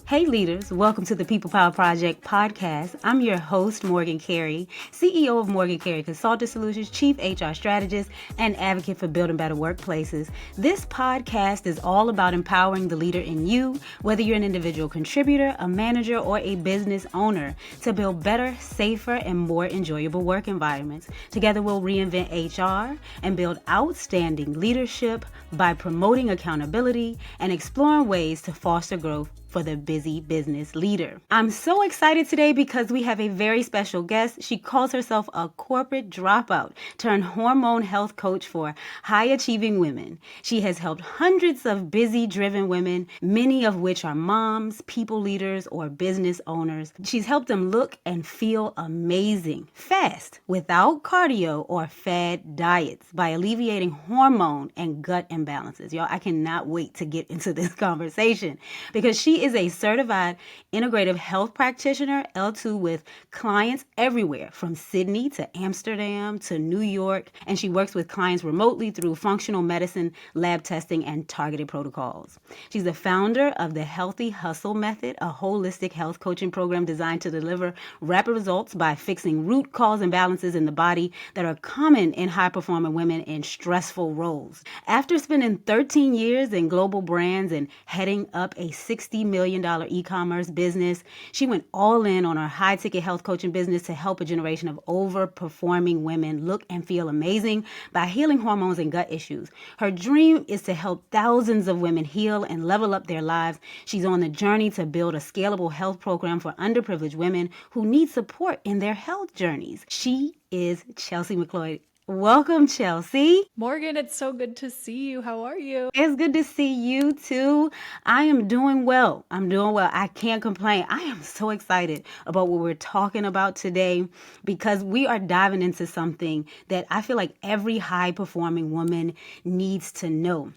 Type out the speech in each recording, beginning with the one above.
Hey leaders, welcome to the People Power Project podcast. I'm your host, Morgan Carey, CEO of Morgan Carey Consulting Solutions, Chief HR Strategist, and advocate for building better workplaces. This podcast is all about empowering the leader in you, whether you're an individual contributor, a manager, or a business owner, to build better, safer, and more enjoyable work environments. Together, we'll reinvent HR and build outstanding leadership by promoting accountability and exploring ways to foster growth for the busy business leader. I'm so excited today because we have a very special guest. She calls herself a corporate dropout turned hormone health coach for high achieving women. She has helped hundreds of busy driven women, many of which are moms, people leaders, or business owners. She's helped them look and feel amazing, fast, without cardio or fad diets by alleviating hormone and gut imbalances. Y'all, I cannot wait to get into this conversation because she is a certified integrative health practitioner, L2, with clients everywhere from Sydney to Amsterdam to New York. And she works with clients remotely through functional medicine, lab testing, and targeted protocols. She's the founder of the Healthy Hustle Method, a holistic health coaching program designed to deliver rapid results by fixing root cause imbalances in the body that are common in high-performing women in stressful roles. After spending 13 years in global brands and heading up a $60 million e-commerce business, she went all in on her high-ticket health coaching business to help a generation of overperforming women look and feel amazing by healing hormones and gut issues. Her dream is to help thousands of women heal and level up their lives. She's on the journey to build a scalable health program for underprivileged women who need support in their health journeys. She is Chelsea McLeod. Welcome, Chelsea. Morgan, it's so good to see you. How are you? It's good to see you too. I am doing well. I can't complain. I am so excited about what we're talking about today because we are diving into something that I feel like every high-performing woman needs to know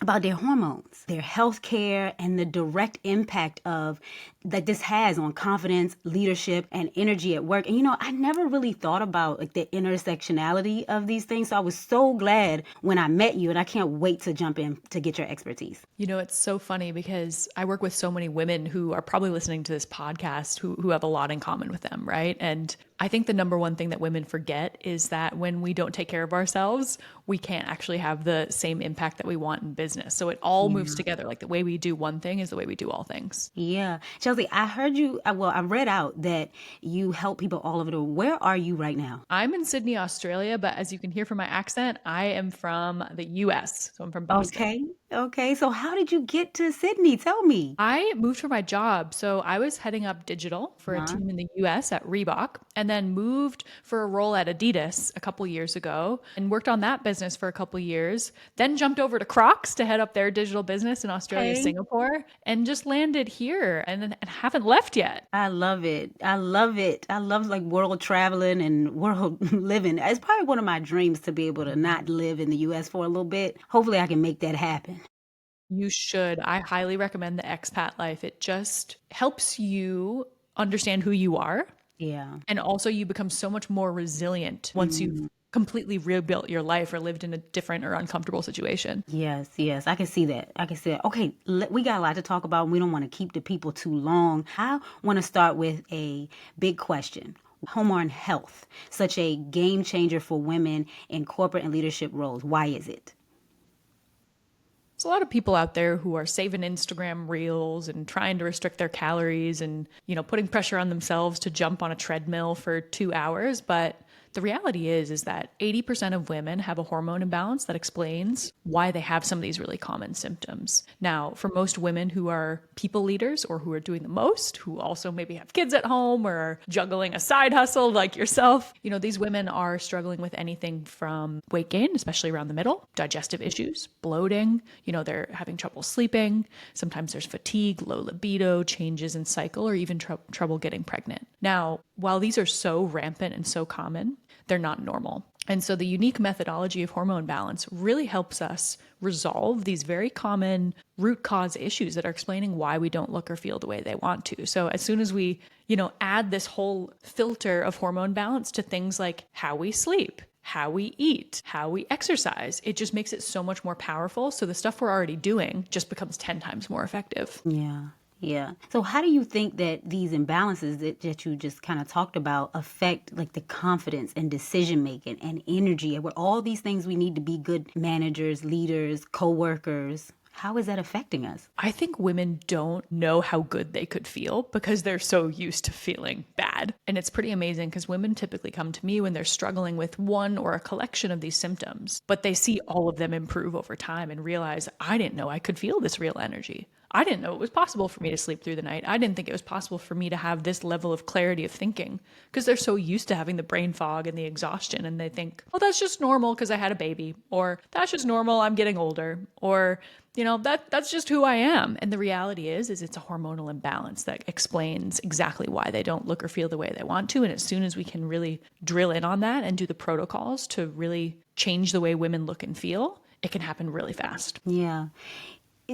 about their hormones, their health care, and the direct impact of that this has on confidence, leadership, and energy at work. And I never really thought about like the intersectionality of these things. So I was so glad when I met you, and I can't wait to jump in to get your expertise. It's so funny because I work with so many women who are probably listening to this podcast who have a lot in common with them, right? And I think the number one thing that women forget is that when we don't take care of ourselves, we can't actually have the same impact that we want in business. So it all moves together. Like the way we do one thing is the way we do all things. Yeah. Chelsea, I heard you, I read out that you help people all over the world. Where are you right now? I'm in Sydney, Australia, but as you can hear from my accent, I am from the US. So I'm from Boston. Okay. So how did you get to Sydney? Tell me. I moved for my job. So I was heading up digital for a team in the US at Reebok, and then moved for a role at Adidas a couple years ago and worked on that business for a couple years. Then jumped over to Crocs to head up their digital business in Australia, Singapore, and just landed here and haven't left yet. I love it. I love like world traveling and world living. It's probably one of my dreams to be able to not live in the US for a little bit. Hopefully I can make that happen. You should. I highly recommend the expat life. It just helps you understand who you are. Yeah. And also you become so much more resilient once you've completely rebuilt your life or lived in a different or uncomfortable situation. Yes. I can see that. Okay, we got a lot to talk about. And we don't want to keep the people too long. I want to start with a big question. Hormone health, such a game changer for women in corporate and leadership roles. Why is it? There's a lot of people out there who are saving Instagram reels and trying to restrict their calories and, putting pressure on themselves to jump on a treadmill for 2 hours. But the reality is that 80% of women have a hormone imbalance that explains why they have some of these really common symptoms. Now, for most women who are people leaders or who are doing the most, who also maybe have kids at home or are juggling a side hustle like yourself, these women are struggling with anything from weight gain, especially around the middle, digestive issues, bloating, they're having trouble sleeping. Sometimes there's fatigue, low libido, changes in cycle, or even trouble getting pregnant. Now, while these are so rampant and so common, they're not normal. And so the unique methodology of hormone balance really helps us resolve these very common root cause issues that are explaining why we don't look or feel the way they want to. So as soon as we, add this whole filter of hormone balance to things like how we sleep, how we eat, how we exercise, it just makes it so much more powerful. So the stuff we're already doing just becomes 10 times more effective. Yeah. Yeah. So how do you think that these imbalances that you just kind of talked about affect like the confidence and decision making and energy and what all these things we need to be good managers, leaders, co-workers? How is that affecting us? I think women don't know how good they could feel because they're so used to feeling bad. And it's pretty amazing because women typically come to me when they're struggling with one or a collection of these symptoms, but they see all of them improve over time and realize, I didn't know I could feel this real energy. I didn't know it was possible for me to sleep through the night. I didn't think it was possible for me to have this level of clarity of thinking because they're so used to having the brain fog and the exhaustion. And they think, oh, that's just normal because I had a baby, or that's just normal, I'm getting older, or that's just who I am. And the reality is it's a hormonal imbalance that explains exactly why they don't look or feel the way they want to. And as soon as we can really drill in on that and do the protocols to really change the way women look and feel, it can happen really fast. Yeah.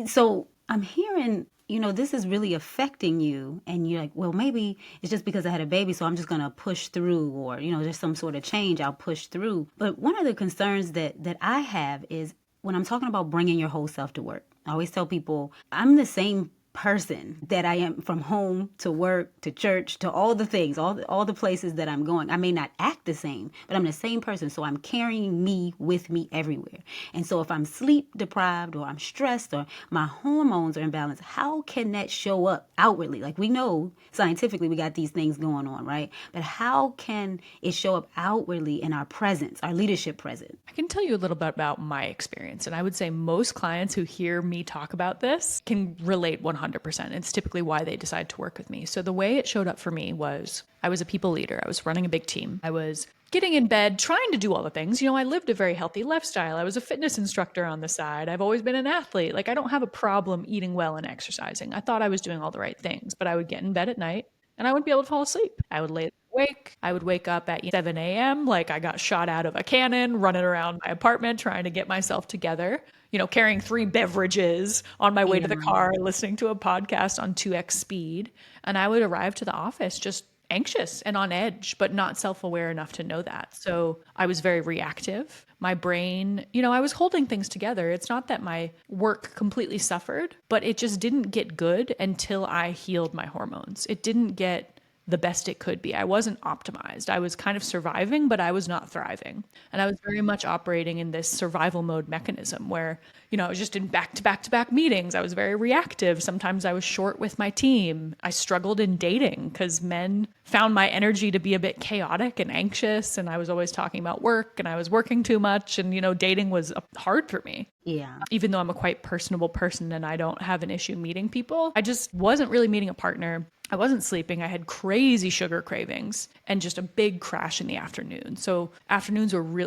So I'm hearing, this is really affecting you. And you're like, well, maybe it's just because I had a baby, so I'm just going to push through, or, there's some sort of change, I'll push through. But one of the concerns that I have is when I'm talking about bringing your whole self to work. I always tell people I'm the same person that I am from home to work to church to all the things, all the places that I'm going. I may not act the same, but I'm the same person. So I'm carrying me with me everywhere. And so if I'm sleep deprived or I'm stressed or my hormones are imbalanced, how can that show up outwardly? Like we know scientifically we got these things going on, right? But how can it show up outwardly in our presence, our leadership presence? I can tell you a little bit about my experience. And I would say most clients who hear me talk about this can relate 100%. It's typically why they decide to work with me. So the way it showed up for me was I was a people leader. I was running a big team. I was getting in bed, trying to do all the things. I lived a very healthy lifestyle. I was a fitness instructor on the side. I've always been an athlete. Like I don't have a problem eating well and exercising. I thought I was doing all the right things, but I would get in bed at night and I wouldn't be able to fall asleep. I would lay awake. I would wake up at 7 a.m. like I got shot out of a cannon, running around my apartment trying to get myself together, carrying 3 beverages on my way to the car, listening to a podcast on 2x speed. And I would arrive to the office just anxious and on edge, but not self-aware enough to know that. So I was very reactive. My brain, I was holding things together. It's not that my work completely suffered, but it just didn't get good until I healed my hormones. It didn't get the best it could be. I wasn't optimized. I was kind of surviving, but I was not thriving. And I was very much operating in this survival mode mechanism where, I was just in back-to-back meetings. I was very reactive. Sometimes I was short with my team. I struggled in dating because men found my energy to be a bit chaotic and anxious. And I was always talking about work and I was working too much. And, dating was hard for me. Yeah. Even though I'm a quite personable person and I don't have an issue meeting people, I just wasn't really meeting a partner. I wasn't sleeping. I had crazy sugar cravings and just a big crash in the afternoon. So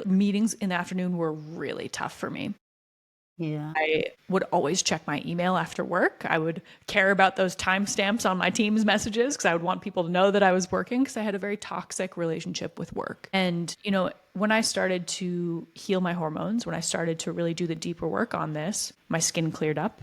meetings in the afternoon were really tough for me. Yeah. I would always check my email after work. I would care about those timestamps on my team's messages because I would want people to know that I was working because I had a very toxic relationship with work. And, when I started to heal my hormones, when I started to really do the deeper work on this, my skin cleared up.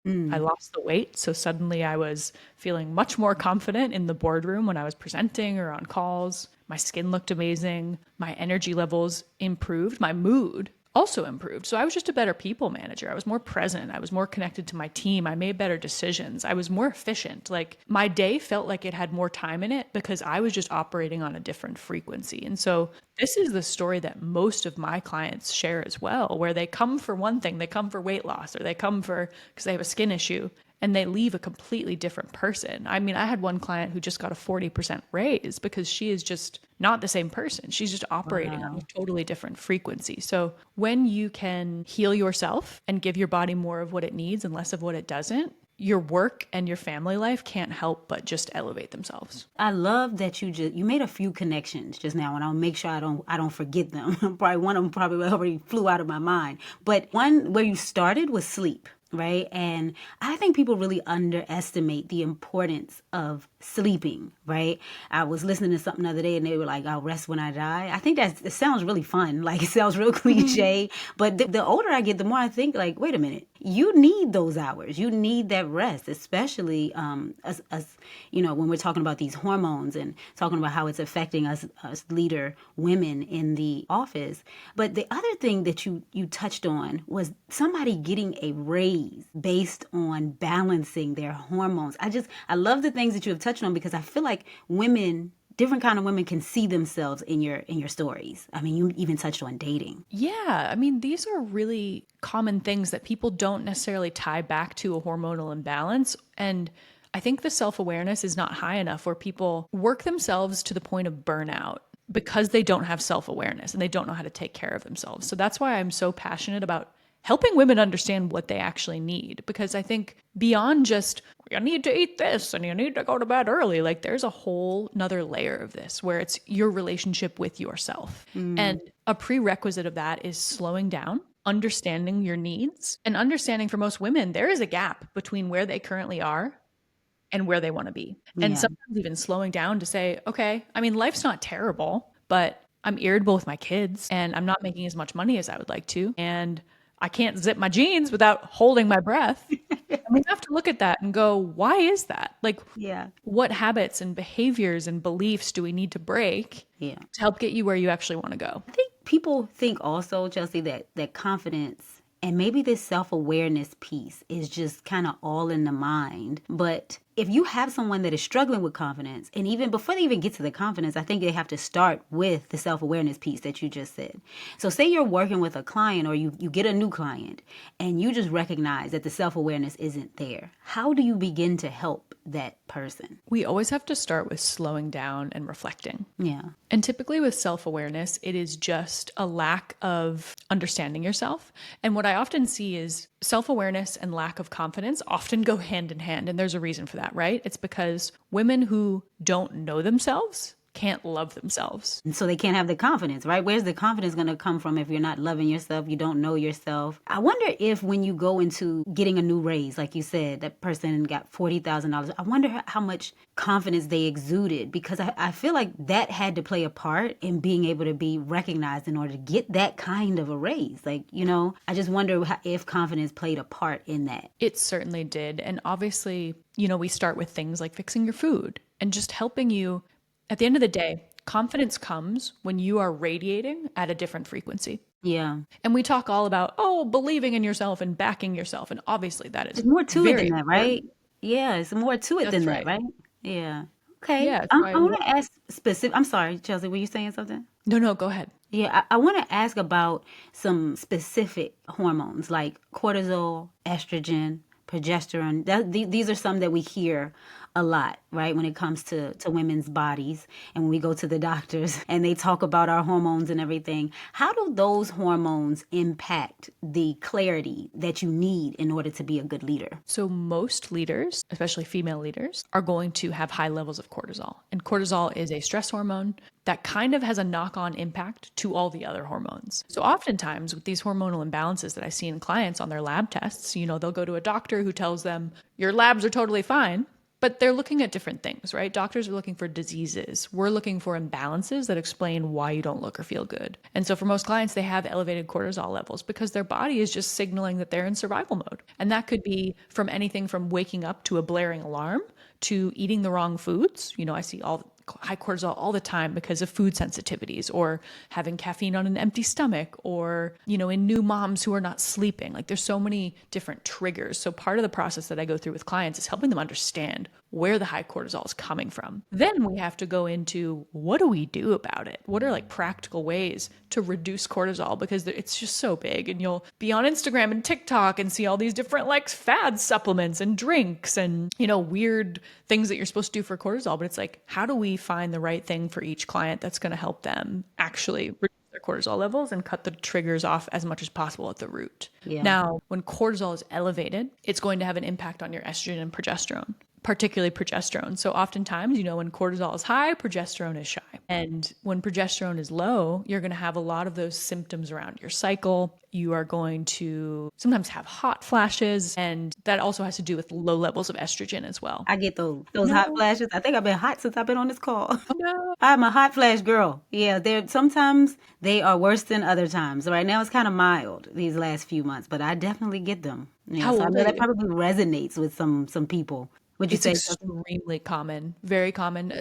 I lost the weight. So suddenly I was feeling much more confident in the boardroom when I was presenting or on calls. My skin looked amazing. My energy levels improved. My mood also improved. So I was just a better people manager. I was more present. I was more connected to my team. I made better decisions. I was more efficient. Like my day felt like it had more time in it because I was just operating on a different frequency. And so this is the story that most of my clients share as well, where they come for one thing, they come for weight loss, or they come because they have a skin issue. And they leave a completely different person. I mean, I had one client who just got a 40% raise because she is just not the same person. She's just operating on a totally different frequency. So when you can heal yourself and give your body more of what it needs and less of what it doesn't, your work and your family life can't help but just elevate themselves. I love that you made a few connections just now, and I'll make sure I don't forget them. Probably one of them probably already flew out of my mind. But one where you started was sleep. Right. And I think people really underestimate the importance of sleeping. Right. I was listening to something the other day and they were like, I'll rest when I die. I think it sounds really fun. Like it sounds real cliche. But the older I get, the more I think like, wait a minute. you need those hours. You need that rest, especially us, when we're talking about these hormones and talking about how it's affecting us leader women in the office. But the other thing that you touched on was somebody getting a raise based on balancing their hormones. I love the things that you have touched on, because I feel like different kind of women can see themselves in your stories. I mean, you even touched on dating. Yeah. I mean, these are really common things that people don't necessarily tie back to a hormonal imbalance. And I think the self-awareness is not high enough, where people work themselves to the point of burnout because they don't have self-awareness and they don't know how to take care of themselves. So that's why I'm so passionate about helping women understand what they actually need. Because I think beyond just, you need to eat this and you need to go to bed early, like there's a whole nother layer of this where it's your relationship with yourself. And a prerequisite of that is slowing down, understanding your needs, and understanding for most women, there is a gap between where they currently are and where they want to be. And Yeah. sometimes even slowing down to say, okay, I mean, life's not terrible, but I'm irritable with my kids and I'm not making as much money as I would like to. And I can't zip my jeans without holding my breath. And we have to look at that and go, why is that? Like, Yeah. what habits and behaviors and beliefs do we need to break Yeah. to help get you where you actually want to go? I think people think also, Chelsea, that confidence and maybe this self-awareness piece is just kind of all in the mind. But if you have someone that is struggling with confidence, and even before they even get to the confidence, I think they have to start with the self-awareness piece that you just said. So say you're working with a client, or you get a new client and you just recognize that the self-awareness isn't there. How do you begin to help that person? We always have to start with slowing down and reflecting. Yeah. And typically with self-awareness, it is just a lack of understanding yourself. And what I often see is self-awareness and lack of confidence often go hand in hand. And there's a reason for that, right? It's because women who don't know themselves can't love themselves. And so they can't have the confidence, right? Where's the confidence going to come from if you're not loving yourself, you don't know yourself? I wonder if when you go into getting a new raise, like you said, that person got $40,000, I wonder how much confidence they exuded, because I feel like that had to play a part in being able to be recognized in order to get that kind of a raise. Like, I just wonder if confidence played a part in that. It certainly did. And obviously, we start with things like fixing your food and just helping you. At the end of the day, confidence comes when you are radiating at a different frequency. Yeah. And we talk all about, believing in yourself and backing yourself. And obviously that is There's more to it very than that, right? important. Yeah, it's more to it That's than right. that, right? Yeah. Okay. Yeah. I So want to ask specific. I'm sorry, Chelsea, were you saying something? no, go ahead. Yeah, I want to ask about some specific hormones like cortisol, estrogen, progesterone. These are some that we hear a lot, right, when it comes to women's bodies, and when we go to the doctors and they talk about our hormones and everything. How do those hormones impact the clarity that you need in order to be a good leader? So most leaders, especially female leaders, are going to have high levels of cortisol. And cortisol is a stress hormone that kind of has a knock-on impact to all the other hormones. So oftentimes with these hormonal imbalances that I see in clients on their lab tests, they'll go to a doctor who tells them, your labs are totally fine. But they're looking at different things, right? Doctors are looking for diseases. We're looking for imbalances that explain why you don't look or feel good. And so for most clients, they have elevated cortisol levels because their body is just signaling that they're in survival mode. And that could be from anything from waking up to a blaring alarm to eating the wrong foods. I see high cortisol all the time because of food sensitivities, or having caffeine on an empty stomach, or, in new moms who are not sleeping. Like there's so many different triggers. So part of the process that I go through with clients is helping them understand where the high cortisol is coming from. Then we have to go into, what do we do about it? What are like practical ways to reduce cortisol? Because it's just so big, and you'll be on Instagram and TikTok and see all these different like fad supplements and drinks and, weird things that you're supposed to do for cortisol. But it's like, how do we find the right thing for each client that's going to help them actually reduce their cortisol levels and cut the triggers off as much as possible at the root? Yeah. Now, when cortisol is elevated, it's going to have an impact on your estrogen and progesterone, particularly progesterone. So oftentimes, when cortisol is high, progesterone is shy. And when progesterone is low, you're going to have a lot of those symptoms around your cycle. You are going to sometimes have hot flashes, and that also has to do with low levels of estrogen as well. I get those hot No, flashes. I think I've been hot since I've been on this call. no. I'm a hot flash girl. Yeah, they're sometimes they are worse than other times. Right now it's kind of mild these last few months, but I definitely get them. Yeah, How so I old know are that you? probably resonates with some people. Would you It's say so? extremely common, very common,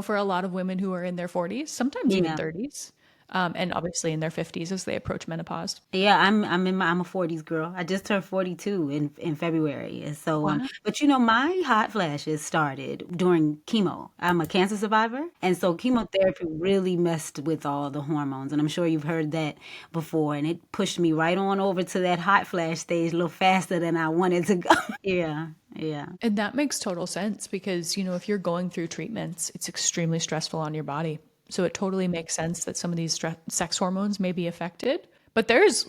for a lot of women who are in their 40s, sometimes even Yeah. 30s, and obviously in their 50s as they approach menopause. Yeah, I'm a 40s girl. I just turned 42 in February. And so Wow. but my hot flashes started during chemo. I'm a cancer survivor, and so chemotherapy really messed with all the hormones, and I'm sure you've heard that before, and it pushed me right on over to that hot flash stage a little faster than I wanted to go. Yeah. Yeah. And that makes total sense because, if you're going through treatments, it's extremely stressful on your body. So it totally makes sense that some of these sex hormones may be affected. But there's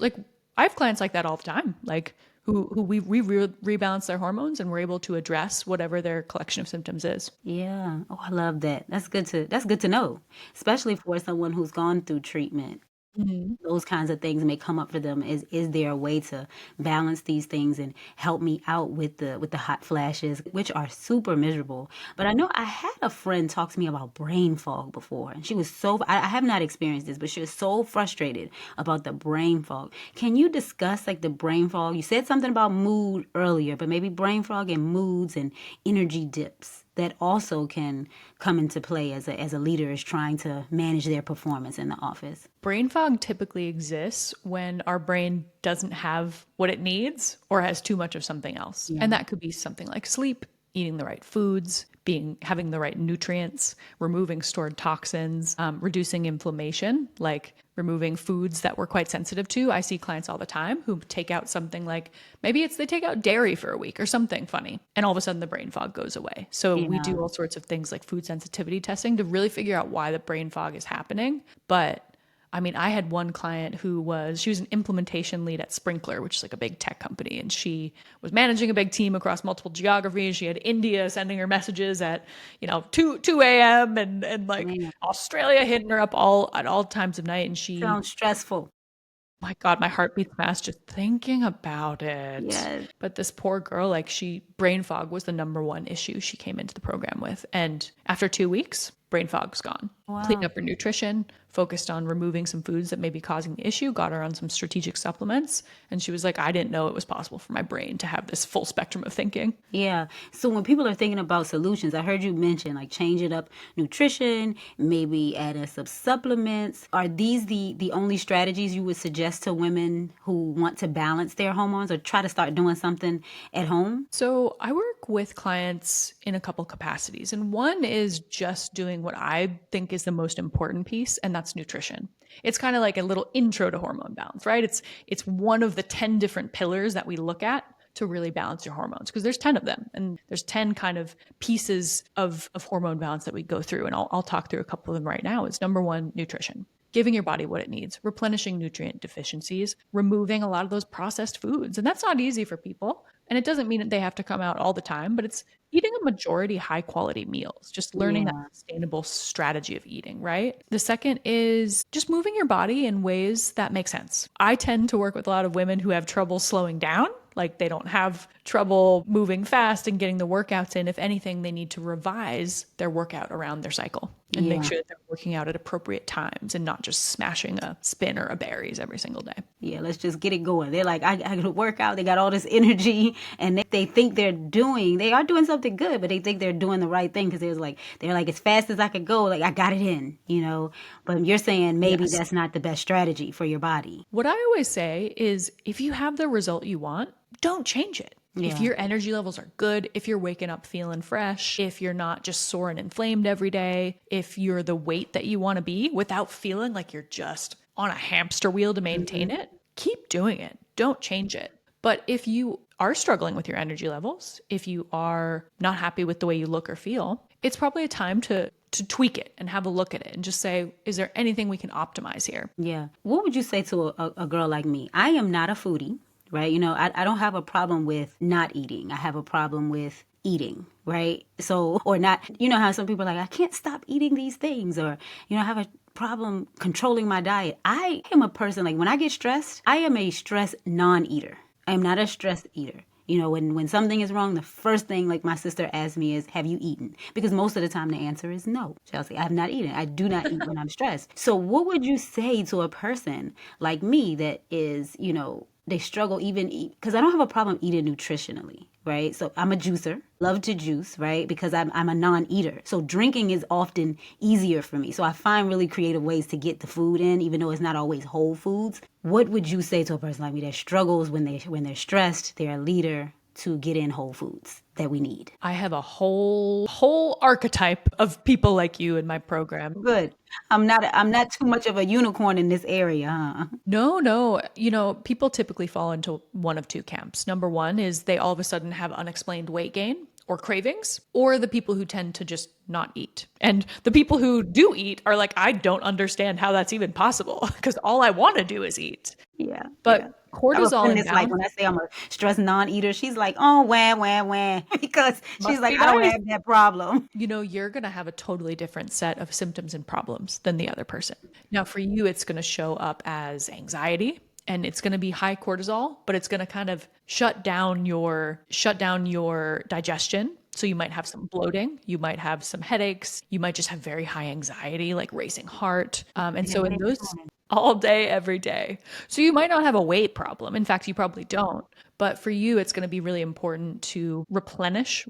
I have clients like that all the time, like who we rebalance their hormones and we're able to address whatever their collection of symptoms is. Yeah. Oh, I love that. That's good to know, especially for someone who's gone through treatment. Mhm. Those kinds of things may come up for them. Is there a way to balance these things and help me out with the hot flashes, which are super miserable? But I know I had a friend talk to me about brain fog before, and she was I have not experienced this, but she was so frustrated about the brain fog. Can you discuss like the brain fog? You said something about mood earlier, but maybe brain fog and moods and energy dips that also can come into play as a leader is trying to manage their performance in the office. Brain fog typically exists when our brain doesn't have what it needs or has too much of something else. Yeah. And that could be something like sleep, eating the right foods, having the right nutrients, removing stored toxins, reducing inflammation, like removing foods that we're quite sensitive to. I see clients all the time who take out something like maybe they take out dairy for a week or something funny, and all of a sudden the brain fog goes away. So we Yeah. do all sorts of things like food sensitivity testing to really figure out why the brain fog is happening. But I had one client she was an implementation lead at Sprinkler, which is like a big tech company. And she was managing a big team across multiple geographies. She had India sending her messages at, 2 a.m. and like Man, Australia hitting her up at all times of night. And sounds stressful. my God, my heart beats fast just thinking about it. Yes. But this poor girl, brain fog was the number one issue she came into the program with. And after 2 weeks, brain fog's gone. Cleaned Wow. up her nutrition, focused on removing some foods that may be causing the issue, got her on some strategic supplements. And she was like, I didn't know it was possible for my brain to have this full spectrum of thinking. Yeah. So when people are thinking about solutions, I heard you mention like changing up nutrition, maybe adding some supplements. Are these the only strategies you would suggest to women who want to balance their hormones or try to start doing something at home? So I work with clients in a couple capacities. And one is just doing what I think is the most important piece, and that's nutrition. It's kind of like a little intro to hormone balance, right? It's one of the 10 different pillars that we look at to really balance your hormones, because there's 10 of them, and there's 10 kind of pieces of hormone balance that we go through. And I'll talk through a couple of them right now. It's number one, nutrition. Giving your body what it needs, replenishing nutrient deficiencies, removing a lot of those processed foods. And that's not easy for people. And it doesn't mean that they have to come out all the time, but it's eating a majority high quality meals, just learning that Yeah. sustainable strategy of eating, right? The second is just moving your body in ways that make sense. I tend to work with a lot of women who have trouble slowing down. Like they don't have trouble moving fast and getting the workouts in. If anything, they need to revise their workout around their cycle and make Yeah. sure that they're working out at appropriate times and not just smashing a spin or a berries every single day. Yeah, let's just get it going. They're like, I got to work out. They got all this energy, and they think they are doing something good, but they think they're doing the right thing because they're like, as fast as I could go, like I got it in. But you're saying maybe Yes. that's not the best strategy for your body. What I always say is if you have the result you want, don't change it. If Yeah. your energy levels are good, if you're waking up feeling fresh, if you're not just sore and inflamed every day, if you're the weight that you want to be without feeling like you're just on a hamster wheel to maintain it, keep doing it. Don't change it. But if you are struggling with your energy levels, if you are not happy with the way you look or feel, it's probably a time to tweak it and have a look at it and just say, is there anything we can optimize here? Yeah. What would you say to a girl like me? I am not a foodie, right? I don't have a problem with not eating. I have a problem with eating, right? So, or not, you know how some people are like, I can't stop eating these things, or, you know, I have a problem controlling my diet. I am a person, like when I get stressed, I am a stress non-eater. I am not a stress eater. You know, when something is wrong, the first thing, like my sister asked me is, have you eaten? Because most of the time the answer is no. Chelsea, I have not eaten. I do not eat when I'm stressed. So what would you say to a person like me that is, you know, they struggle even eat, because I don't have a problem eating nutritionally, right? So I'm a juicer, love to juice, right? Because I'm a non-eater. So drinking is often easier for me. So I find really creative ways to get the food in, even though it's not always whole foods. What would you say to a person like me that struggles when they're stressed, they're a leader, to get in whole foods that we need? I have a whole archetype of people like you in my program. Good. I'm not too much of a unicorn in this area, huh? No. You know, people typically fall into one of two camps. Number one is they all of a sudden have unexplained weight gain or cravings, or the people who tend to just not eat. And the people who do eat are like, I don't understand how that's even possible because all I want to do is eat. Yeah. But I have a cortisol friend that's like, imbalance when I say I'm a stress non-eater, she's like, oh, wah, because she's must like, be I don't nice. have that problem. You know, you're going to have a totally different set of symptoms and problems than the other person. Now, for you, it's going to show up as anxiety and it's going to be high cortisol, but it's going to kind of shut down your digestion. So you might have some bloating, you might have some headaches, you might just have very high anxiety, like racing heart. And so in those all day, every day. So you might not have a weight problem. In fact, you probably don't. But for you, it's going to be really important to replenish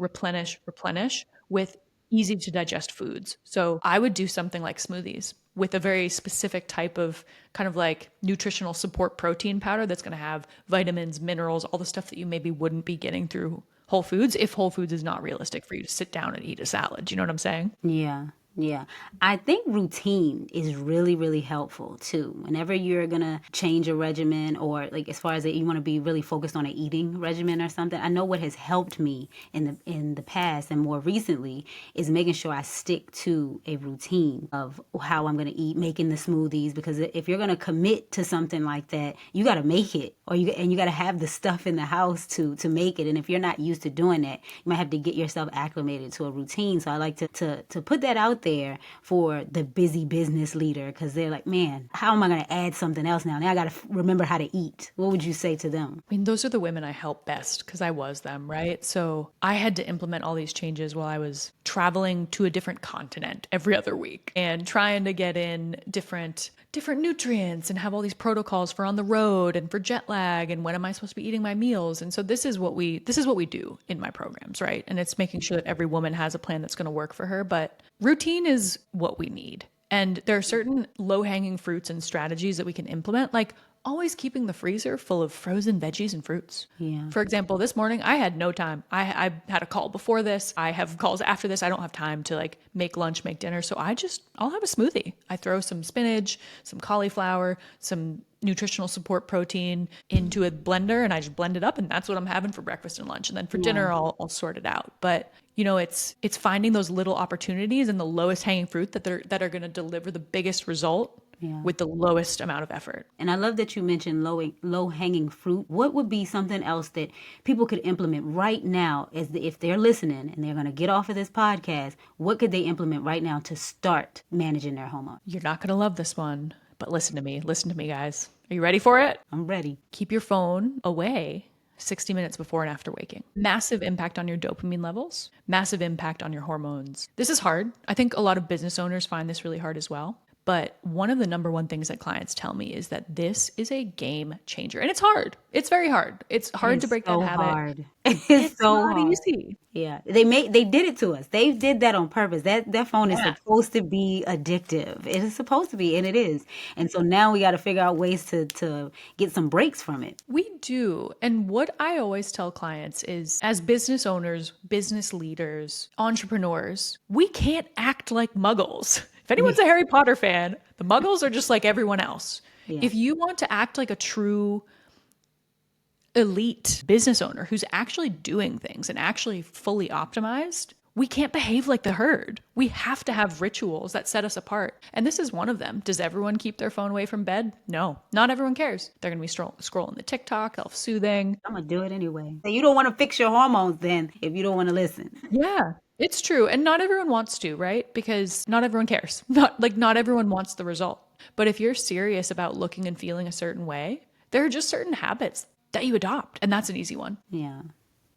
with easy to digest foods. So I would do something like smoothies with a very specific type of kind of like nutritional support protein powder that's going to have vitamins, minerals, all the stuff that you maybe wouldn't be getting through Whole Foods if Whole Foods is not realistic for you to sit down and eat a salad. You know what I'm saying? Yeah. Yeah. I think routine is really, really helpful too. Whenever you're going to change a regimen, or like as far as you want to be really focused on an eating regimen or something, I know what has helped me in the past and more recently is making sure I stick to a routine of how I'm going to eat, making the smoothies, because if you're going to commit to something like that, you got to make it, or you got to have the stuff in the house to make it. And if you're not used to doing that, you might have to get yourself acclimated to a routine. So I like to put that out there for the busy business leader, because they're like, man, how am I going to add something else now? Now I got to remember how to eat. What would you say to them? I mean, those are the women I help best because I was them, right? So I had to implement all these changes while I was traveling to a different continent every other week and trying to get in different nutrients and have all these protocols for on the road and for jet lag and when am I supposed to be eating my meals. And so this is what we do in my programs, right? And it's making sure that every woman has a plan that's going to work for her, but routine is what we need. And there are certain low-hanging fruits and strategies that we can implement, like always keeping the freezer full of frozen veggies and fruits. Yeah. For example, this morning I had no time. I had a call before this. I have calls after this. I don't have time to like make lunch, make dinner. So I'll have a smoothie. I throw some spinach, some cauliflower, some nutritional support protein into a blender and I just blend it up and that's what I'm having for breakfast and lunch. And then for dinner, I'll sort it out. But you know, it's finding those little opportunities and the lowest hanging fruit that are going to deliver the biggest result with the lowest amount of effort. And I love that you mentioned low hanging fruit. What would be something else that people could implement right now, if they're listening and they're going to get off of this podcast? What could they implement right now to start managing their hormones? You're not going to love this one, but listen to me, guys. Are you ready for it? I'm ready. Keep your phone away 60 minutes before and after waking. Massive impact on your dopamine levels, massive impact on your hormones. This is hard. I think a lot of business owners find this really hard as well. But one of the number one things that clients tell me is that this is a game changer. And it's hard. It's very hard. It's hard to break that habit. Hard. It's so not hard. easy. Yeah. They did it to us. They did that on purpose. That phone is supposed to be addictive. It is supposed to be, and it is. And so now we got to figure out ways to get some breaks from it. We do. And what I always tell clients is, as business owners, business leaders, entrepreneurs, we can't act like muggles. If anyone's a Harry Potter fan, the muggles are just like everyone else. Yeah. If you want to act like a true elite business owner who's actually doing things and actually fully optimized, we can't behave like the herd. We have to have rituals that set us apart. And this is one of them. Does everyone keep their phone away from bed? No, not everyone cares. They're going to be scrolling the TikTok, self-soothing. I'm going to do it anyway. So you don't want to fix your hormones then if you don't want to listen. Yeah, it's true. And not everyone wants to, right? Because not everyone cares. Not everyone wants the result. But if you're serious about looking and feeling a certain way, there are just certain habits that you adopt. And that's an easy one. Yeah.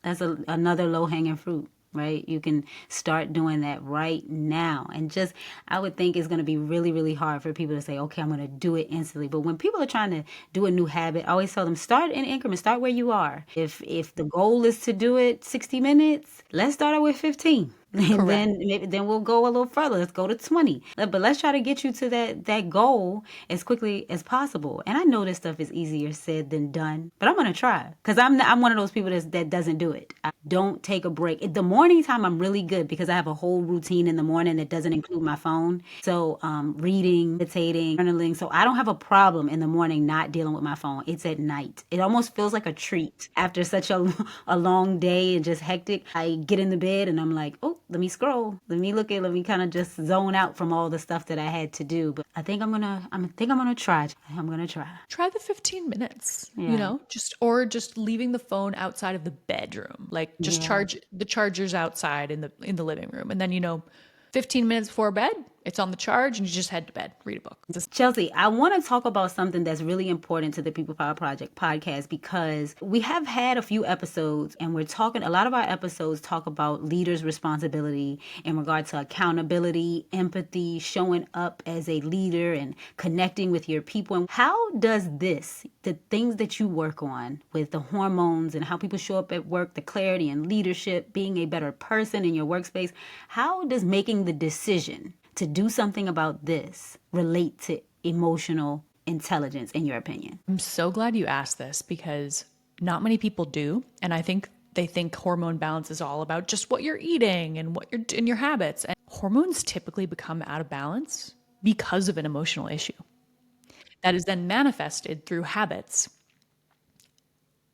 That's another low-hanging fruit, right? You can start doing that right now. And just, I would think it's going to be really, really hard for people to say, okay, I'm going to do it instantly. But when people are trying to do a new habit, I always tell them, start in increments, start where you are. If the goal is to do it 60 minutes, let's start out with 15. And then we'll go a little further. Let's go to 20. But let's try to get you to that goal as quickly as possible. And I know this stuff is easier said than done, but I'm going to try, because I'm one of those people that doesn't do it. I don't take a break. At the morning time, I'm really good because I have a whole routine in the morning that doesn't include my phone. So reading, meditating, journaling. So I don't have a problem in the morning not dealing with my phone. It's at night. It almost feels like a treat after such a long day and just hectic. I get in the bed and I'm like, oh, let me scroll. Let me kind of just zone out from all the stuff that I had to do. But I think I'm gonna try. I'm gonna try. Try the 15 minutes, just leaving the phone outside of the bedroom. Like just charge the chargers outside in the living room. And then, 15 minutes before bed, it's on the charge and you just head to bed, read a book. Chelsea, I want to talk about something that's really important to the People Power Project podcast, because we have had a few episodes and a lot of our episodes talk about leaders' responsibility in regard to accountability, empathy, showing up as a leader and connecting with your people. And how does the things that you work on with the hormones and how people show up at work, the clarity and leadership, being a better person in your workspace, how does making the decision to do something about this relate to emotional intelligence, in your opinion? I'm so glad you asked this, because not many people do. And I think they think hormone balance is all about just what you're eating and what you're in your habits. And hormones typically become out of balance because of an emotional issue that is then manifested through habits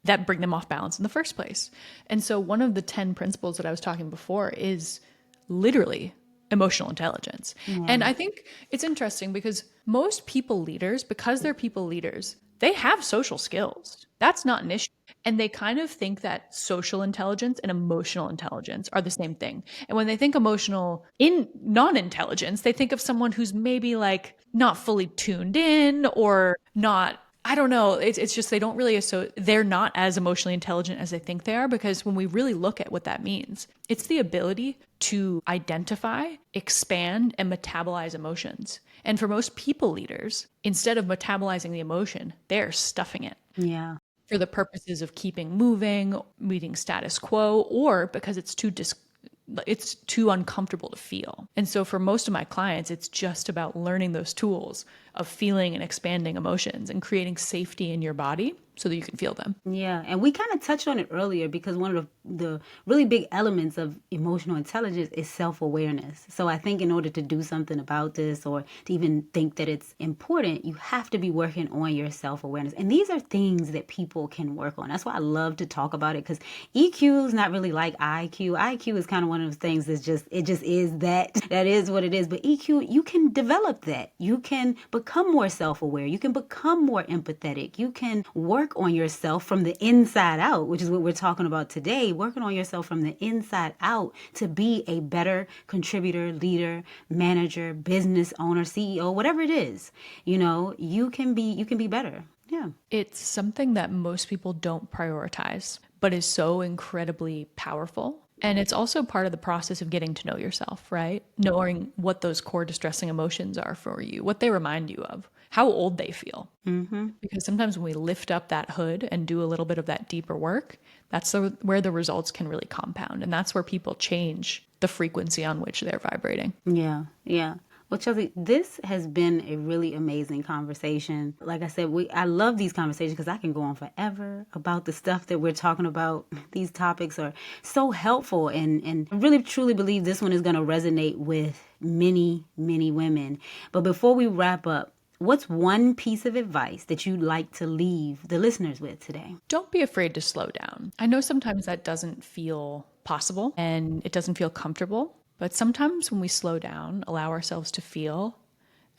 that bring them off balance in the first place. And so one of the 10 principles that I was talking before is literally emotional intelligence. Yeah. And I think it's interesting because most people leaders, because they're people leaders, they have social skills. That's not an issue. And they kind of think that social intelligence and emotional intelligence are the same thing. And when they think emotional in non-intelligence, they think of someone who's maybe like not fully tuned in or not, I don't know. It's just they don't really they're not as emotionally intelligent as they think they are, because when we really look at what that means, it's the ability to identify, expand, and metabolize emotions. And for most people leaders, instead of metabolizing the emotion, they're stuffing it. Yeah. For the purposes of keeping moving, meeting status quo, or because it's too uncomfortable to feel. And so for most of my clients, it's just about learning those tools of feeling and expanding emotions and creating safety in your body so that you can feel them. Yeah. And we kind of touched on it earlier, because one of the really big elements of emotional intelligence is self-awareness. So I think in order to do something about this, or to even think that it's important, you have to be working on your self-awareness. And these are things that people can work on. That's why I love to talk about it, because EQ is not really like IQ. IQ is kind of one of those things that's just is that is what it is. But EQ, you can develop that. You can become more self-aware. You can become more empathetic. You can work on yourself from the inside out, which is what we're talking about today. Working on yourself from the inside out to be a better contributor, leader, manager, business owner, CEO, whatever it is. You can be better. Yeah. It's something that most people don't prioritize, but is so incredibly powerful. And it's also part of the process of getting to know yourself, right? Knowing what those core distressing emotions are for you, what they remind you of, how old they feel. Mm-hmm. Because sometimes when we lift up that hood and do a little bit of that deeper work, that's where the results can really compound. And that's where people change the frequency on which they're vibrating. Yeah, yeah. Well, Chelsea, this has been a really amazing conversation. Like I said, I love these conversations because I can go on forever about the stuff that we're talking about. These topics are so helpful, and I really truly believe this one is going to resonate with many, many women. But before we wrap up, what's one piece of advice that you'd like to leave the listeners with today? Don't be afraid to slow down. I know sometimes that doesn't feel possible and it doesn't feel comfortable, but sometimes when we slow down, allow ourselves to feel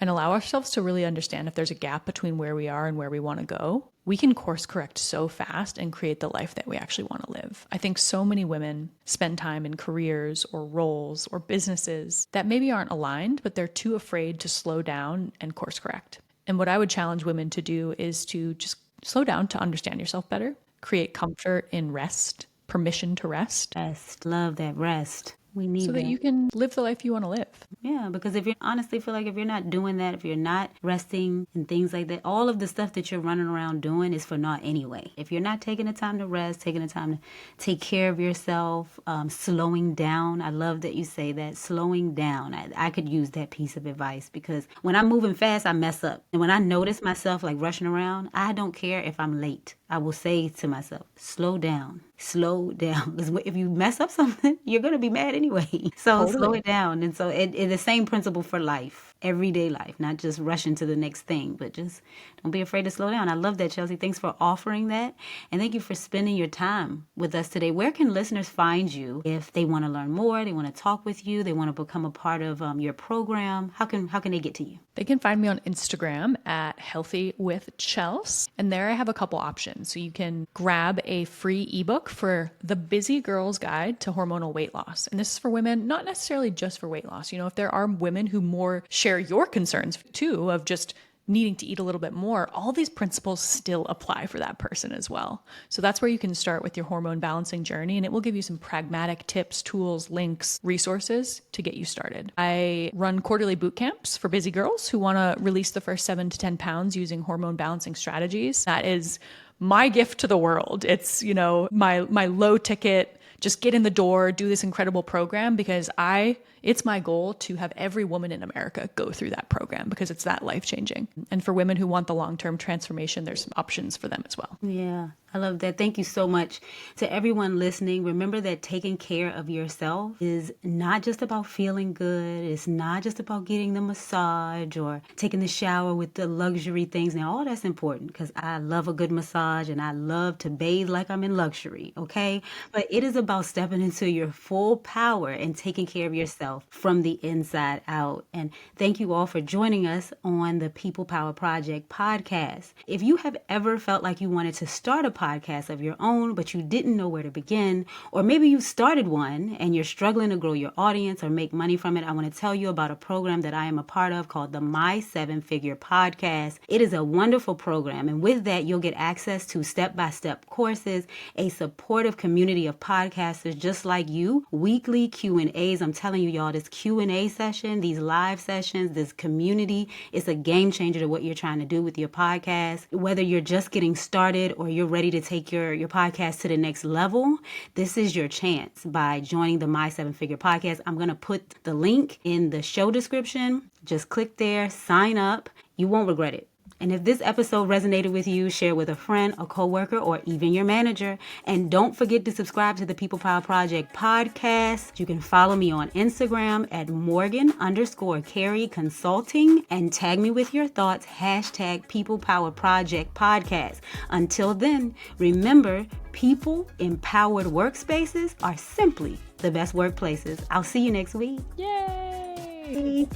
and allow ourselves to really understand if there's a gap between where we are and where we want to go, we can course correct so fast and create the life that we actually want to live. I think so many women spend time in careers or roles or businesses that maybe aren't aligned, but they're too afraid to slow down and course correct. And what I would challenge women to do is to just slow down to understand yourself better, create comfort in rest, permission to rest. Rest. Love that rest. We need so that you can live the life you want to live. Yeah, because if you honestly feel like if you're not doing that, if you're not resting and things like that, all of the stuff that you're running around doing is for naught anyway. If you're not taking the time to rest, taking the time to take care of yourself, slowing down. I love that you say that, slowing down. I could use that piece of advice because when I'm moving fast, I mess up. And when I notice myself like rushing around, I don't care if I'm late. I will say to myself, slow down. Slow down. Because if you mess up something, you're going to be mad anyway. So Totally. slow it down. And so it's the same principle for life, everyday life, not just rushing to the next thing, but just don't be afraid to slow down. I love that, Chelsea. Thanks for offering that. And thank you for spending your time with us today. Where can listeners find you if they want to learn more, they want to talk with you, they want to become a part of your program? How can they get to you? They can find me on Instagram at Healthy with Chelsea. And there I have a couple options. So you can grab a free ebook for the Busy Girl's Guide to Hormonal Weight Loss. And this is for women, not necessarily just for weight loss. You know, if there are women who more share your concerns too of just needing to eat a little bit more, all these principles still apply for that person as well. So that's where you can start with your hormone balancing journey, and it will give you some pragmatic tips, tools, links, resources to get you started. I run quarterly boot camps for busy girls who want to release the first 7 to 10 pounds using hormone balancing strategies. That is my gift to the world. It's, you know, my low ticket, just get in the door, do this incredible program, because it's my goal to have every woman in America go through that program because it's that life-changing. And for women who want the long-term transformation, there's some options for them as well. Yeah, I love that. Thank you so much to everyone listening. Remember that taking care of yourself is not just about feeling good. It's not just about getting the massage or taking the shower with the luxury things. Now, all that's important because I love a good massage and I love to bathe like I'm in luxury, okay? But it is about stepping into your full power and taking care of yourself from the inside out. And thank you all for joining us on the People Power Project podcast. If you have ever felt like you wanted to start a podcast of your own, but you didn't know where to begin, or maybe you started one and you're struggling to grow your audience or make money from it, I want to tell you about a program that I am a part of called the My 7-Figure Podcast. It is a wonderful program, and with that, you'll get access to step-by-step courses, a supportive community of podcasters just like you, weekly Q&As. I'm telling you, y'all, this Q&A session, these live sessions, this community, it's a game changer to what you're trying to do with your podcast. Whether you're just getting started or you're ready to take your podcast to the next level, this is your chance by joining the My 7-Figure Podcast. I'm going to put the link in the show description. Just click there, sign up. You won't regret it. And if this episode resonated with you, share with a friend, a coworker, or even your manager. And don't forget to subscribe to the People Power Project podcast. You can follow me on Instagram at Morgan_Carey Consulting and tag me with your thoughts, hashtag People Power Project podcast. Until then, remember, people empowered workspaces are simply the best workplaces. I'll see you next week. Yay!